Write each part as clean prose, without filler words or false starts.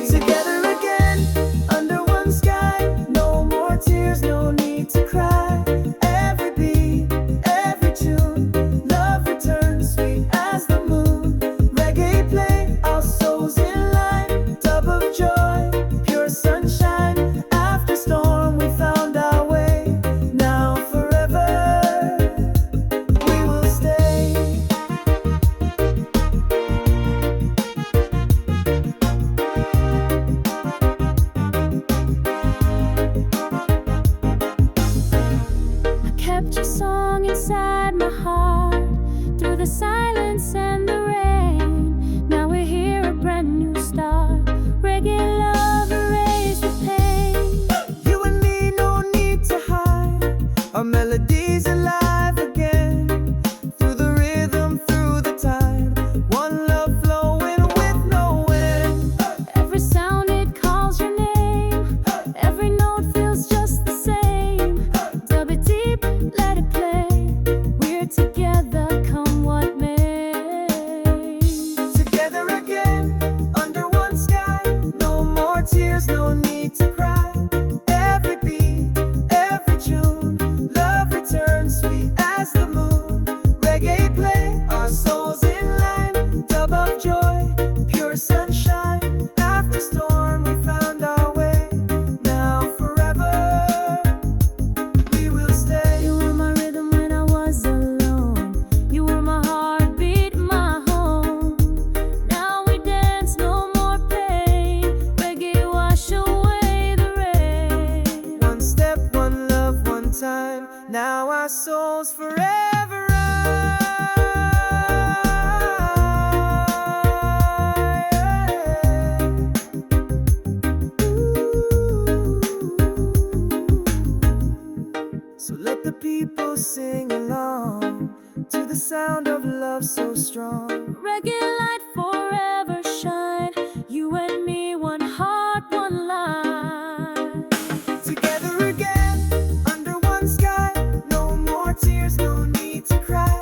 Together again, under one sky. No more tears, no need to cry. Every beat, every tune, love returns sweet as the moon. Reggae play, our souls in line. Dub of joy, pure sunshine. After storm, we found our way. Now forever, we will stay. I kept your song inside my heart through the silence and the rain. Now we're here, a brand new start. Reggae love erased the pain. You and me, no need to hide. Our melodies alive again. Through the rhythm, through the tide. One love flowing with no end. Every sound, it calls your name. Every note feels just the same. Dub it deep, let it play. We're together, come what may. Together again, under one sky. No more tears, no need to cry. Every beat, every tune, love returns sweet as the moon. Reggae play, our souls in line. Dub of joy, pure sunshine. After storm, we found our way. Now forever, we will stay. You were my rhythm when I was alone. You were my heartbeat, my home. Now we dance, no more pain. Reggae wash away the rain. One step, one love, one time. Now our souls forever So let the people sing along to the sound of love so strong. Reggae light forever shine. You and me, one heart, one line. Together again, under one sky. No more tears, no need to cry.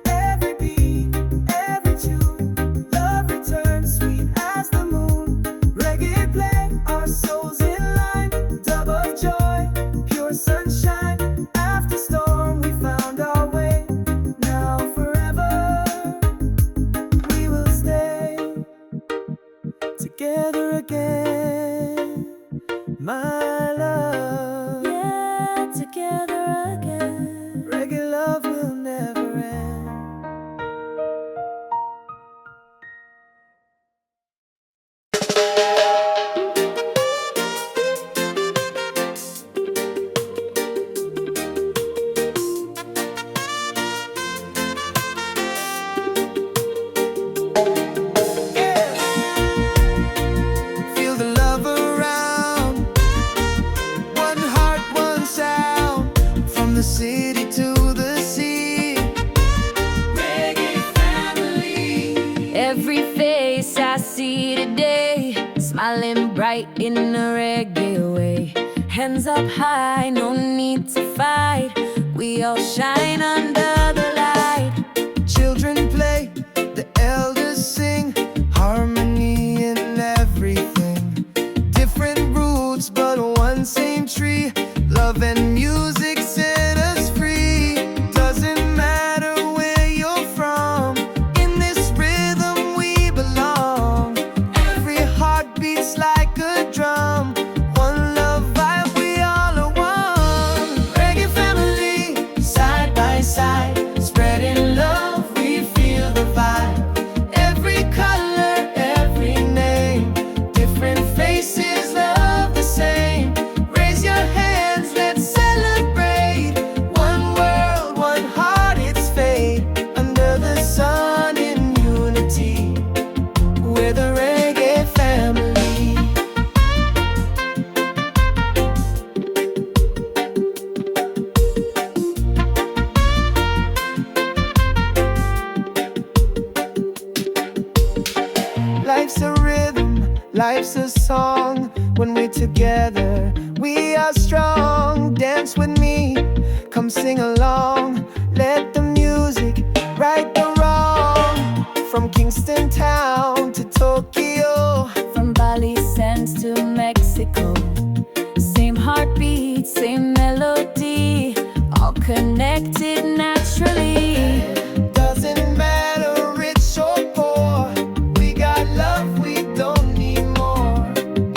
Every beat, every tune, love returns sweet as the moon. Reggae play, our souls in line. Dub of joy, pure sunshine. After storm, we found our way. Now forever, we will stay. Together again, my love. Yeah, together again. Reggae love will never end. Feel the love around. One heart, one sound. From the city to the sea. Reggae family. Every face I see today, smiling bright in a reggae way. Hands up high, no need to fight. We all shine under the light. Children play, the elders sing. Harmony in everything. Different roots, but one same tree. Love and music set us free. Doesn't matter where you're from. In this rhythm we belong. Every heart beats like a drum. One love vibe, we all are one. Reggae family, side by side. Spreading love, we feel the vibe. Every color, every name. Different faces, love the same. Raise your hands, let's celebrate. One world, one heart, it's fate. Under the sun in unity, we're the reggae family. Life's a rhythm, life's a song. When we're together, we are strong. Dance with me, come sing along. Let the music right the wrong. From Kingston town to Tokyo, From Bali, San Mexico. Same heartbeat, same melody, all connected naturally. Doesn't matter rich or poor, we got love, we don't need more.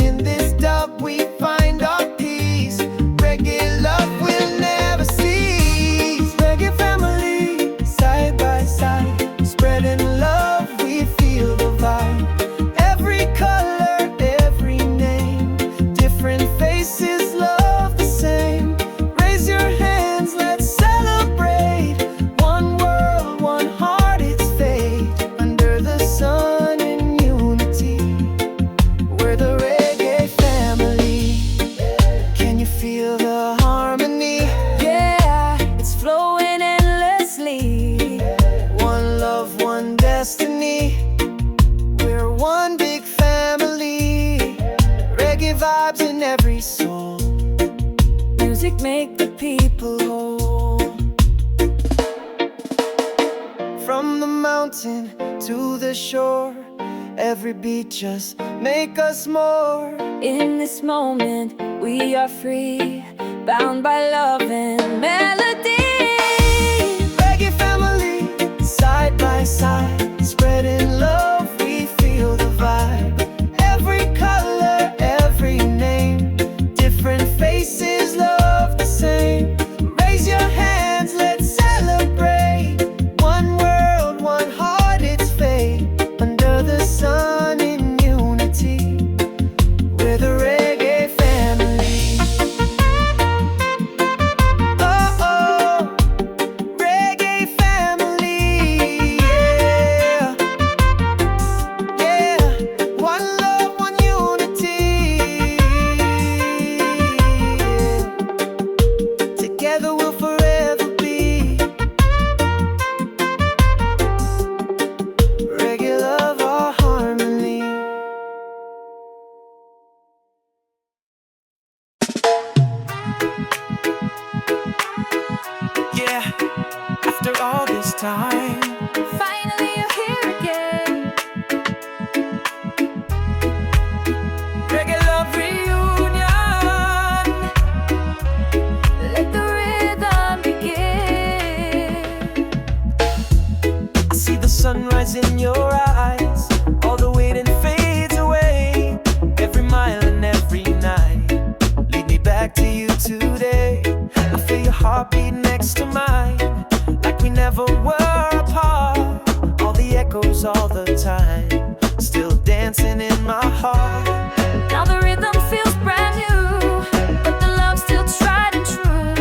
In this dub we find our peace. Reggae love will never cease. Reggae family, side by side, spreading love, we feel the vibe. Every color, every name, different faces, love the same. Raise your hands, let's celebrate. One world, one heart, it's fate. Under the sun in unity, we're the reggae family. Can you feel the harmony? Yeah, it's flowing endlessly. One love, one destiny. We're one big family. Reggae vibes in every soul. Music make the people whole. From the mountain to the shore, every beat just make us more. In this moment, we are free, bound by love and melody. Reggae family, side by side, spreading love, we feel the vibe. Every color, every name, different faces, love the same. Raise your hands, let's celebrate. One world, one heart, it's fate. Under the sun in unity, we're the reggae family. Oh, oh, reggae family, yeah. Yeah, one love, one unity. Together we'll forever be. Reggae love, our harmony. Yeah, after all this time, Finally, you're here again. Reggae love reunion. Let the rhythm begin. I see the sunrise in your eyes. All the waiting fades away. Every mile and every night, lead me back to you today. I feel your heartbeat next to mine, like we never were apart. All the echoes all the time, still dancing in my heart. Now the rhythm feels brand new, but the love's still tried and true.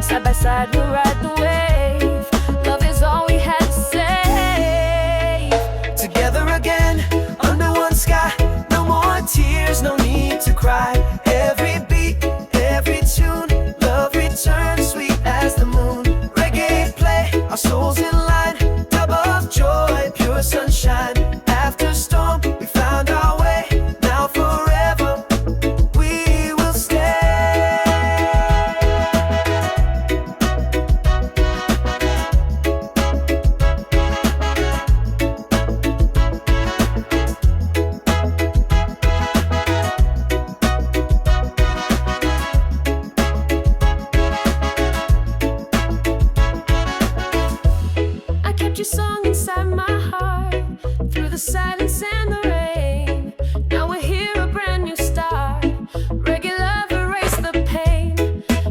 Side by side, we'll ride the wave. Love is all we had to say. Together again, under one sky. No more tears, no need to cry. Every beat, every tune, love returns sweet as the moon. Reggae play, our souls in line. Dub of joy, pure sunshine. After storm, we found our way. Now forever, we will stay. I kept your song inside my heart through the silence and the rain. Now we're here, a brand new start. Reggae love, erase the pain.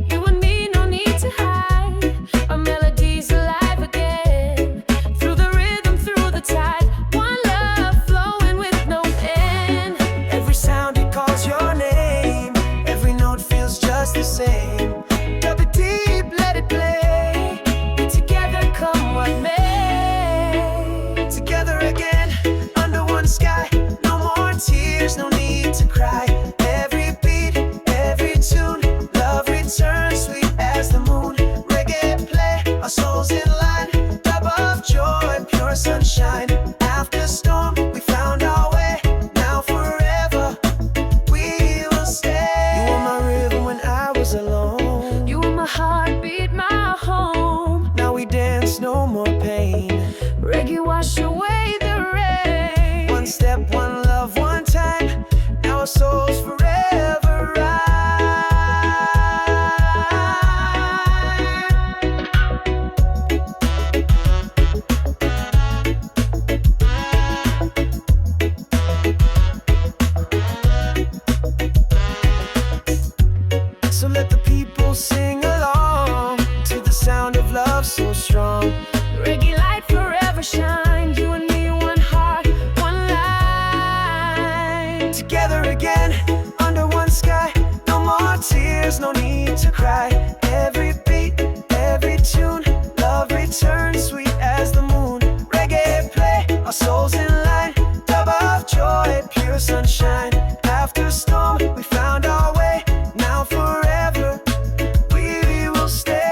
You and me, no need to hide. Our melody's alive again. Through the rhythm, through the tide. One love flowing with no end. Every sound it calls your name. Every note feels just the same. Dub it deep, let it play. We together, come what may. Together again, under one sky. No more tears, no need to cry. Every beat, every tune, love returns sweet as the moon. Reggae play, our souls in line. Dub of joy, pure sunshine. After storm, we found our way. Now forever, we will stay. You were my rhythm when I was alone. You were my heartbeat, my home. Now we dance, no more pain. Reggae wash away the rain. One step, one love, one time. Now our souls forever together again under one sky. No more tears, no need to cry. Every beat, every tune, love returns sweet as the moon. Reggae play, our souls in line. Dub of joy, pure sunshine. After storm, we found our way. Now forever, we will stay.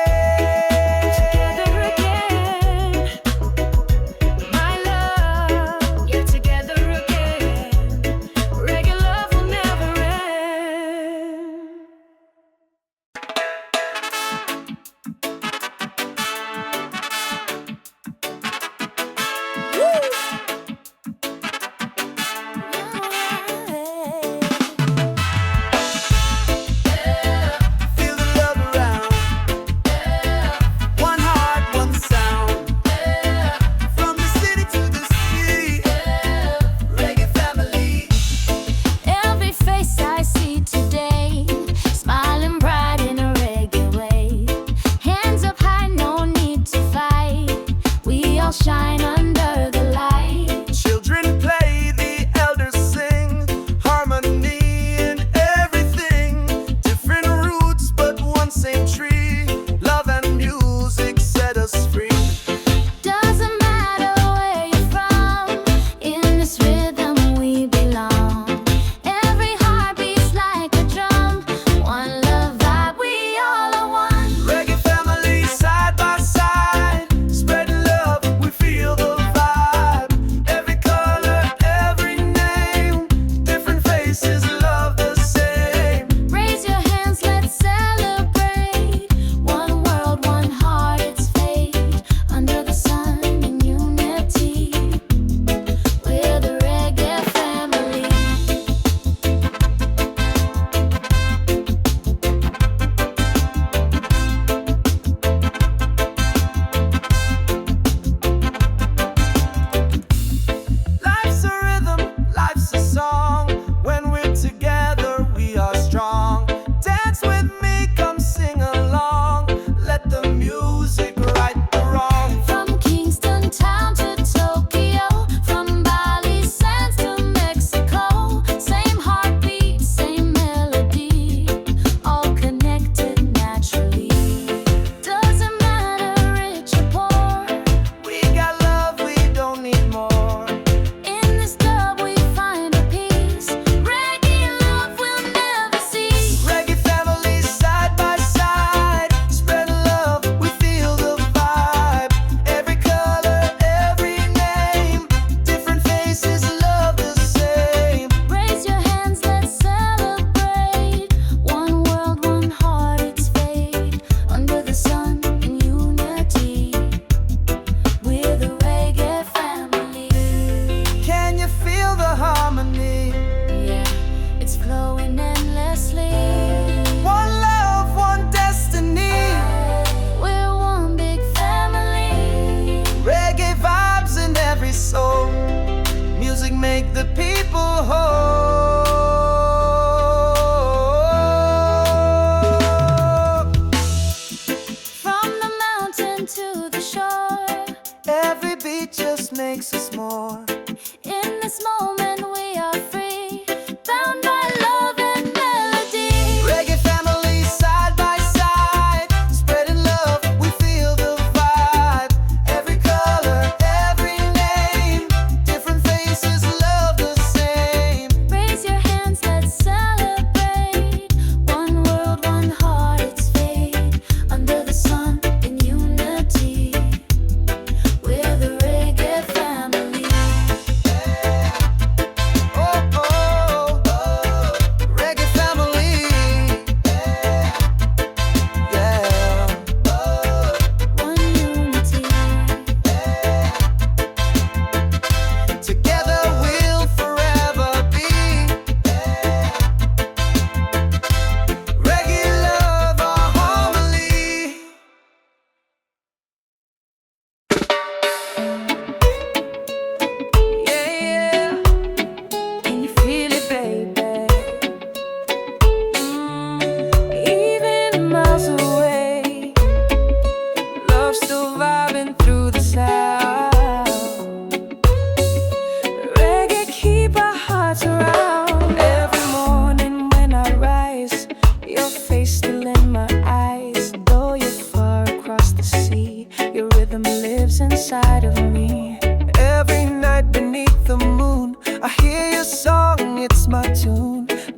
Together again, my love. Yeah, together again. Reggae love will never end.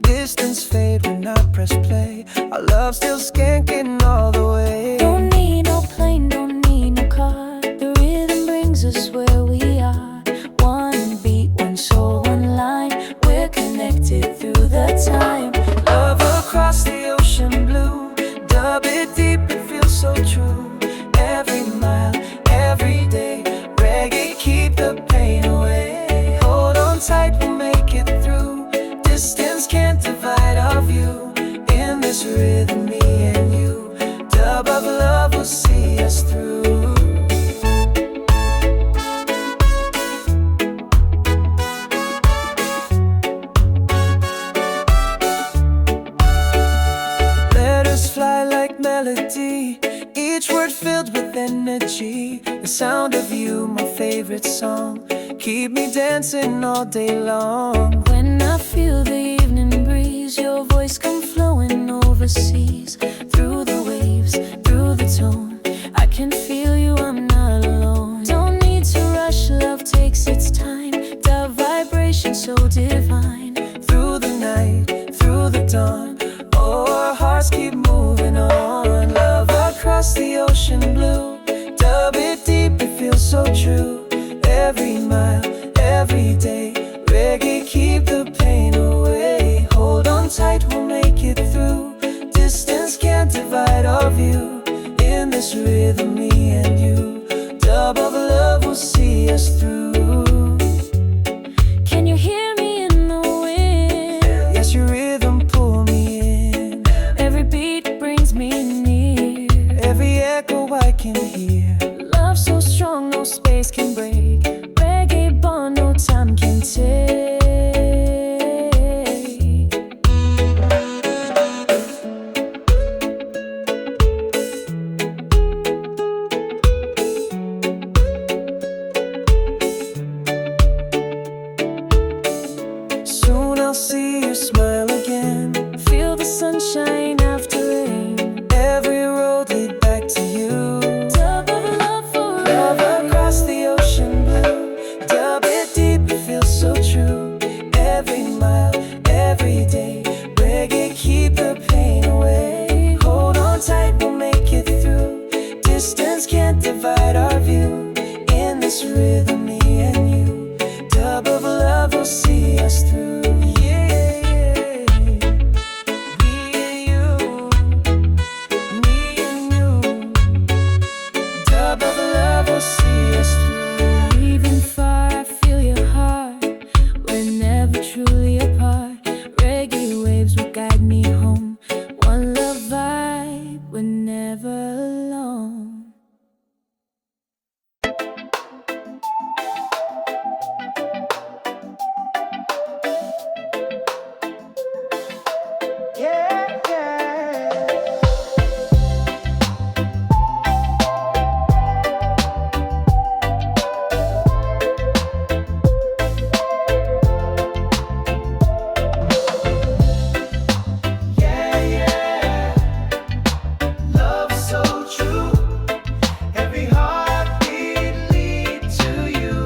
Distance fade when I press play. Our love still skanking all the way. Don't need no plane, don't need no car. The rhythm brings us where we are. One beat, one soul, one line. We're connected through the time. Love across the ocean blue. Dub it deep, it feels so true. Every mile, every day. Reggae, keep the pain away. Hold on tight, we'll make it through. Distance can't divide our view. In this rhythm, me and you. Dub of love will see us through. Fly like melody, each word filled with energy. The sound of you, my favorite song, keep me dancing all day long. When I feel the evening breeze, your voice come flowing overseas. Through the waves, through the tone, I can feel you, I'm not alone. Don't need to rush, love takes its time. The vibration so divine. Through the night, through the dawn, oh, our hearts keep moving on. Love across the ocean blue. Dub it deep, it feels so true. Every mile, every day. Reggae, keep the pain away. Hold on tight, we'll make it through. Distance can't divide our view. In this rhythm, me and you. Dub of love will see us through. Can you hear me in the wind? Yes, your rhythm pull me in. Every beat brings me near. Every echo I can hear. Love so strong, no space can break. Reggae bond, no time can take. Soon I'll see you smile again. Feel the sunshine after rain. Every road lead back to you. Dub of love forever. Love across the ocean blue. Dub it deep, it feels so true. Every mile, every day. Reggae, keep the pain away. Hold on tight, we'll make it through. Distance can't divide our view. In this rhythm, me and you. Dub of love will see us through. Yeah, me and you, me and you. Dub of love will see us through. Even far, I feel your heart. We're never truly apart. Reggae waves will guide me home. One love vibe, we're never alone. Yeah, yeah. Yeah, yeah. Love so true. Every heartbeat lead to you.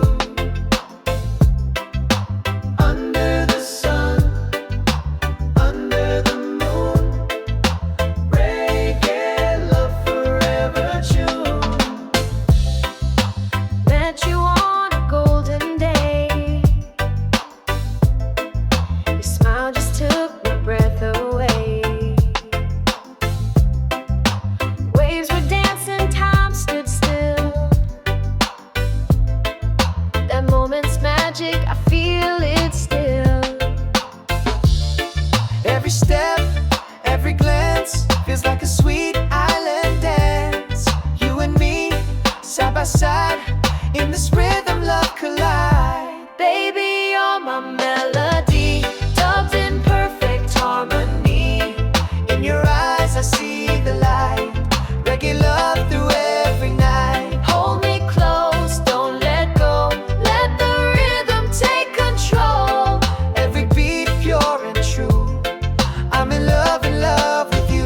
Under the sun, under the moon. Reggae love forever tune. Met you on a golden day. Your smile just took my breath away. Waves were dancing, time stood still. That moment's magic, I feel it still. Every step, every glance feels like a sweet island dance. You and me, side by side, in this rhythm, love collide. Baby, you're my melody, dubbed in perfect harmony. In your eyes, I see the light. Reggae love through every night. Hold me close, don't let go. Let the rhythm take control. Every beat pure and true. I'm in love with you.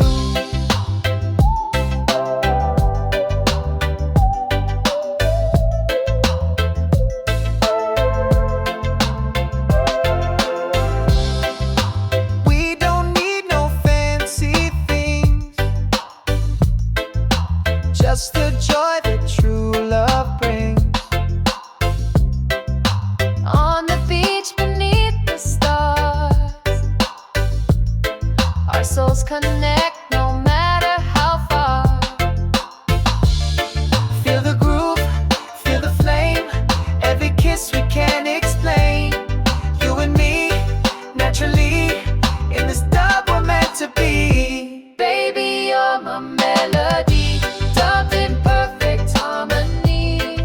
souls connect no matter how far. Feel the groove, feel the flame, every kiss we can't explain. You and me, naturally, in this dub we're meant to be. Baby, you're my melody, dubbed in perfect harmony.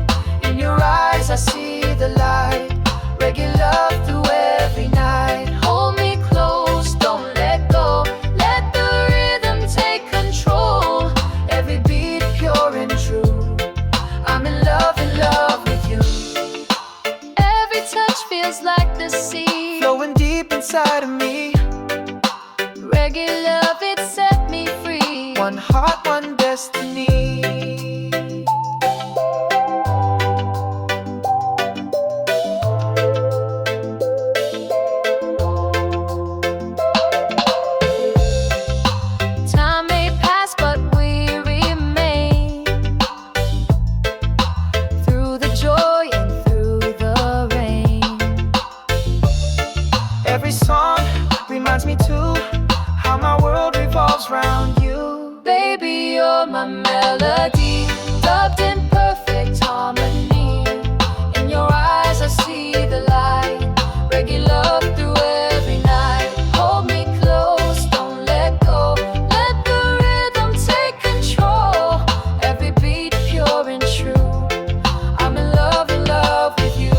In your eyes I see the light, reggae love through every night. Hold me close, don't let go, let the rhythm take control. Every beat pure and true, I'm in love with you. Every touch feels like the sea, Flowing deep inside of me, reggae love, it set me free. one heart, one destiny. Time may pass, but we remain, through the joy and through the rain. Every song reminds me too how my world revolves round you. Baby, you're my melody, dubbed in perfect harmony. In your eyes I see the light, reggae love through every night. Hold me close, don't let go, let the rhythm take control. Every beat pure and true, I'm in love with you.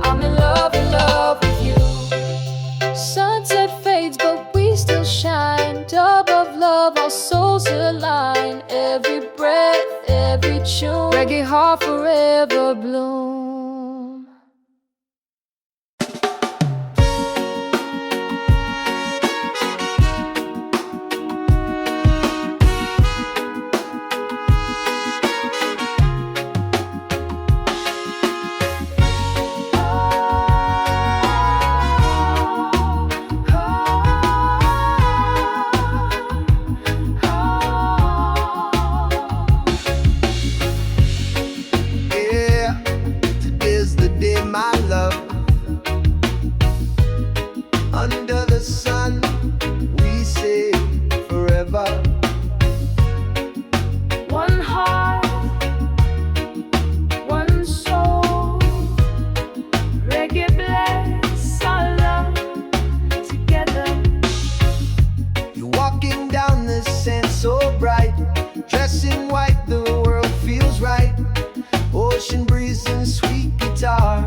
I'm in love with you. Sunset fades, but we still shine. Dub of love, our souls align. Every breath, every tune, reggae heart forever bloom. Yeah, today's the day, my love. Under the sun, we say forever. One heart, one soul. Reggae bless our love together. You're walking down the sand so bright, dressed in white, the world feels right. Ocean breeze and sweet guitar,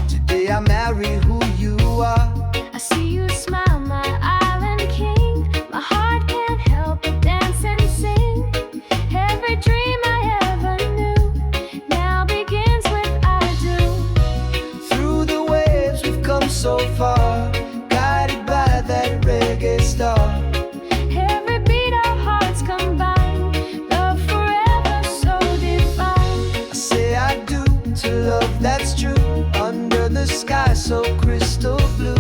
today I marry who you are. I see you smile, my island king. My heart can't help but dance and sing. Every dream I ever knew now begins with I do. Through the waves we've come so far, guided by that reggae star. Every beat our hearts combine, love forever so divine. I say I do to love that's true, under the sky so crystal blue.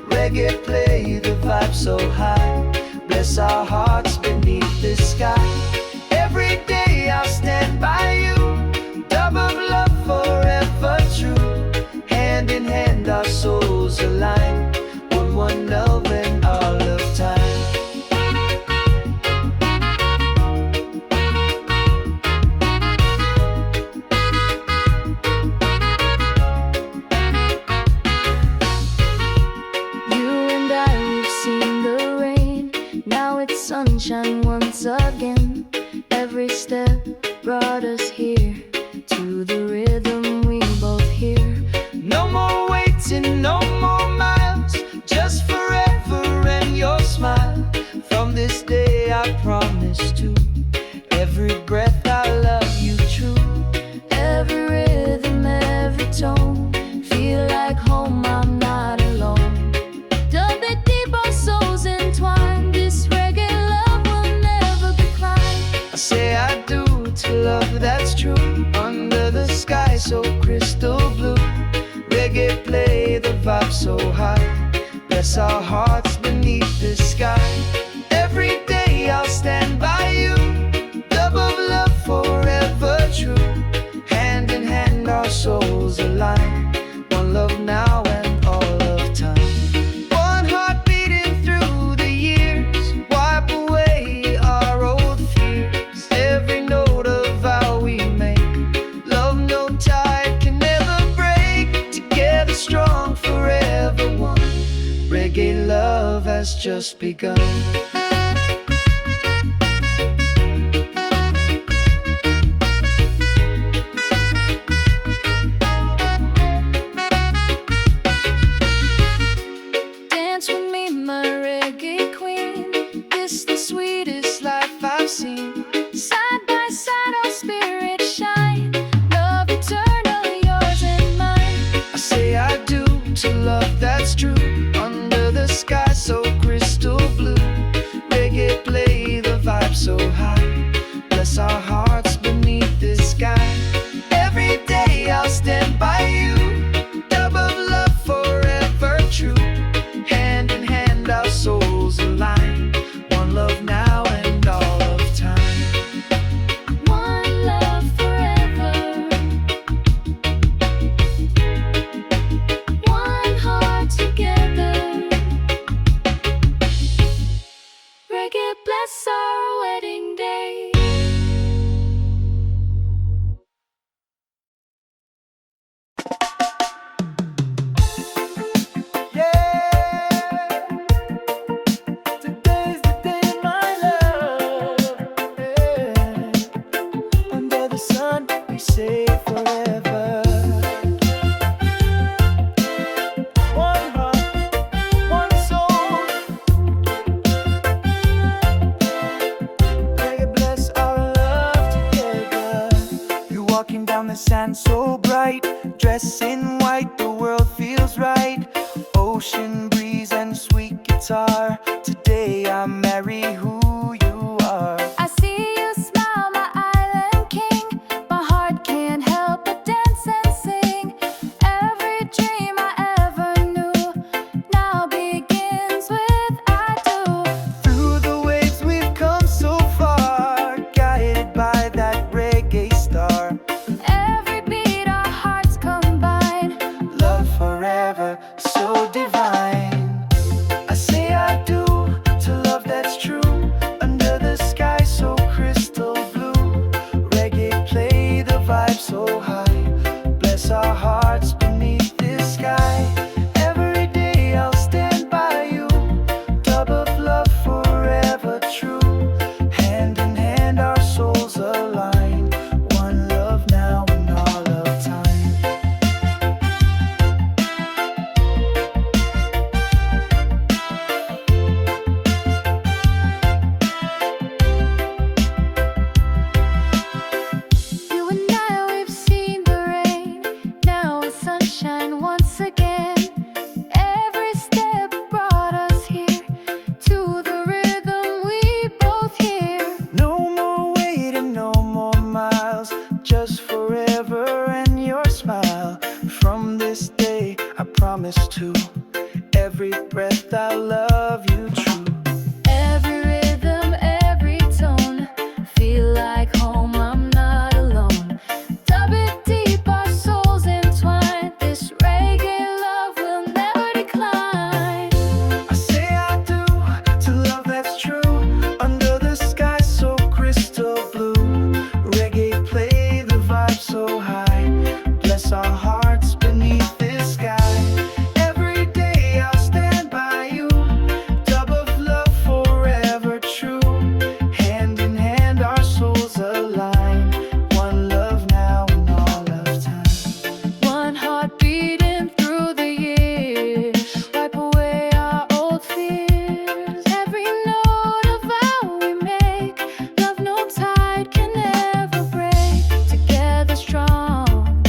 Reggae play the vibe so high, bless our hearts beneath the sky. Every day I'll stand by you, dub of love forever true. Hand in hand our souls align, one love and all of time. You and I, we've seen the rain, now it's sunshine once again. Every step brought us here, to the rhythm we both hear. No more waiting, no more miles, just forever and your smile. From this day I promise to, every breath I love you true. Every rhythm, every tone, feel like home, I'm not alone. Dub it deep, our souls entwined, this reggae love will never decline. I say I do to love that's true, under the sky so crystal blue. Reggae play the vibe so high, bless our hearts beneath the sky. Every day I'll stand by you, dub of love forever true. Hand just begun. Dance with me, my reggae queen. This the sweetest life I've seen. Side by side, our spirits shine. Love eternally, yours and mine. I say I do to love that's true. Under the sky so crystal blue, reggae play the vibe so high. Bless our hearts beneath this sky. Every day I'll stand by you. Dub of love forever true. Hand in hand our souls align. One love now and all of time. One love forever. One heart together. Reggae bless our wedding day. Yeah, today's the day, my love. Yeah. Under the sun, we say forever. One heart, one soul. Reggae bless our love together. You're walking down the sand so bright, dressed in white, the world feels right. Ocean breeze and sweet guitar. Today I marry who you are. I see you smile, my island king. My heart can't help but dance and sing. Every dream I ever knew now begins with I do. Through the waves we've come so far, guided by that reggae star. Every beat our hearts combine. Love forever, so divine. I say I do to love that's true. Under the sky so crystal blue, reggae play the vibe so high. Bless our hearts beneath this sky. Every day I'll stand by you. Dub of love forever true. Hand in hand our souls align. One love now and all of time. You and I, we've seen the rain. Now it's sunshine once again. Every step brought us here to the rhythm we both hear. No more waiting, no more miles, just forever and your smile. From this day I promise to every breath I'll love you true. Every rhythm, every tone, feel like home, I'm not alone. Dub it deep, our souls entwine. This reggae love will never decline. I say I do to love that's true. Under the sky so crystal blue, reggae play the vibe so high. Bless our hearts beneath this sky. Every day I'll stand by you. Dub of love forever true. Hand in hand our souls align. One love now and all of time. One heart beating through the years, wipe away our old fears. Every note of vow we make, love no tide can ever break. Together strong,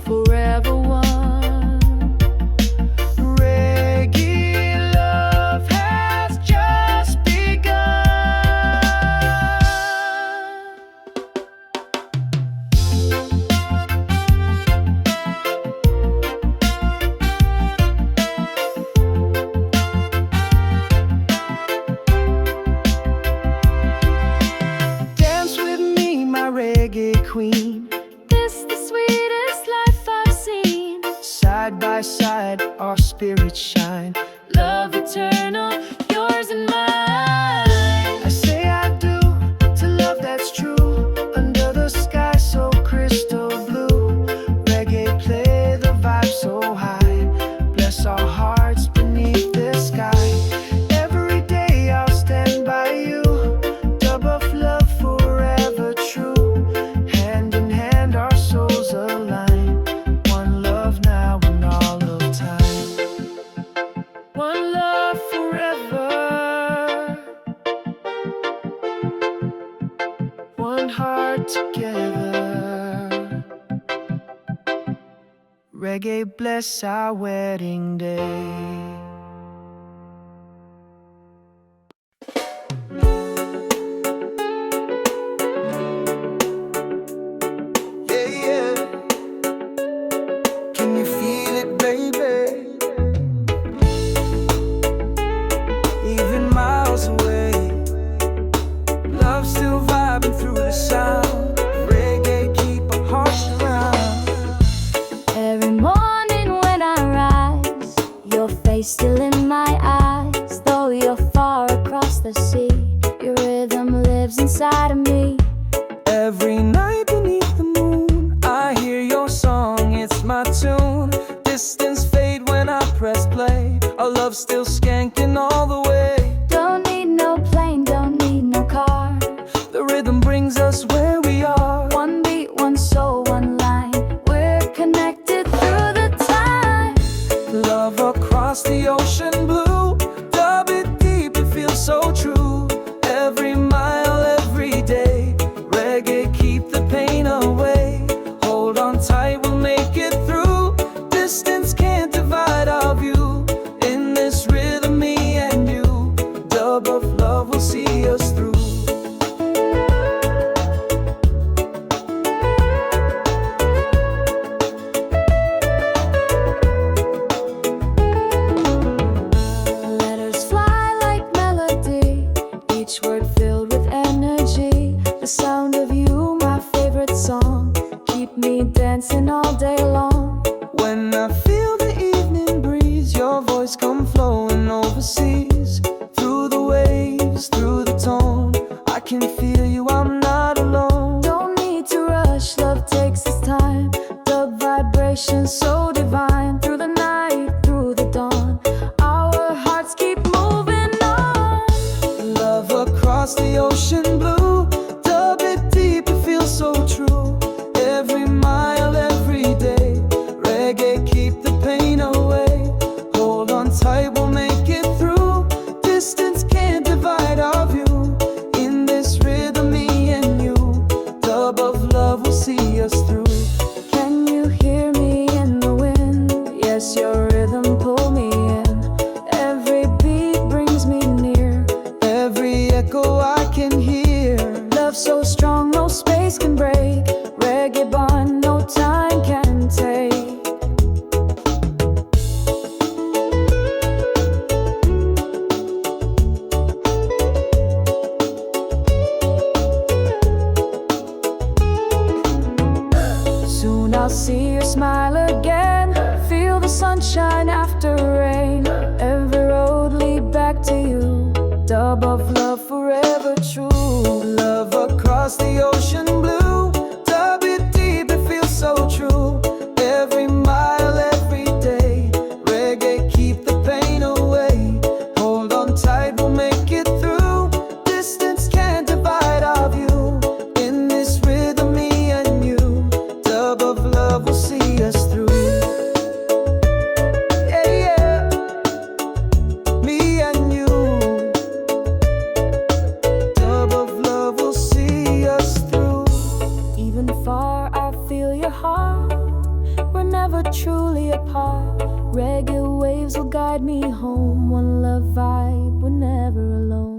forever one. Reggae love has just begun. Dance with me, my reggae queen. This the sweetest life I've seen. Side by side, our spirits shine. Love eternal, yours and mine. I say I do to love that's true. Under the sky so crystal blue, reggae play the vibe so high. Bless our hearts beneath the sky. Every Reggae bless our wedding day. Still in my eyes, though you're far across the sea. Your rhythm lives inside of me. Every night beneath the moon, I hear your song, it's my tune. Distance fade when I press play. Our love still skanking all the way. Don't need no plane, don't need no car. The rhythm brings us where we are. One beat, one soul, one line. We're connected through the time. Love across the ocean blue, dub it deep, it feels so true. Every mile, every day, reggae keep the pain away. Hold on tight, we'll make it through. Distance can't divide our view. In this rhythm, me and you, dub of love will see us through. Dancing all day long. When I feel the evening breeze, your voice come flowing overseas. Through the waves, through the tone, I can feel you, I'm not alone. Don't need to rush, love takes its time. Dub vibration so divine. Through the night, through the dawn, our hearts keep moving on. Love across the ocean blue, dub it deep, it feels so true. Every mile, every day, reggae keep the pain away. Hold on tight, we'll make it through. Distance can't divide our view. In this rhythm, me and you, dub of love will see us through. Can you hear me in the wind? Yes, your rhythm pull me in. Every beat brings me near. Every echo I can hear. Love so strong, no space can break. Reggae bond, no time can take. Soon I'll see your smile again. Feel the sunshine after rain. Every road lead back to you. Dub of love forever true. Love across the ocean blue, dub it deep, it feels so true. Every mile, every day, reggae keep the pain away. Hold on tight, we'll make it through. Distance can't divide our view. In this rhythm, me and you, dub of love will see us through. Yeah, yeah, me and you, dub of love will see us through. Even far, I feel your heart. We're never truly apart. Reggae waves will guide me home. One love vibe, we're never alone.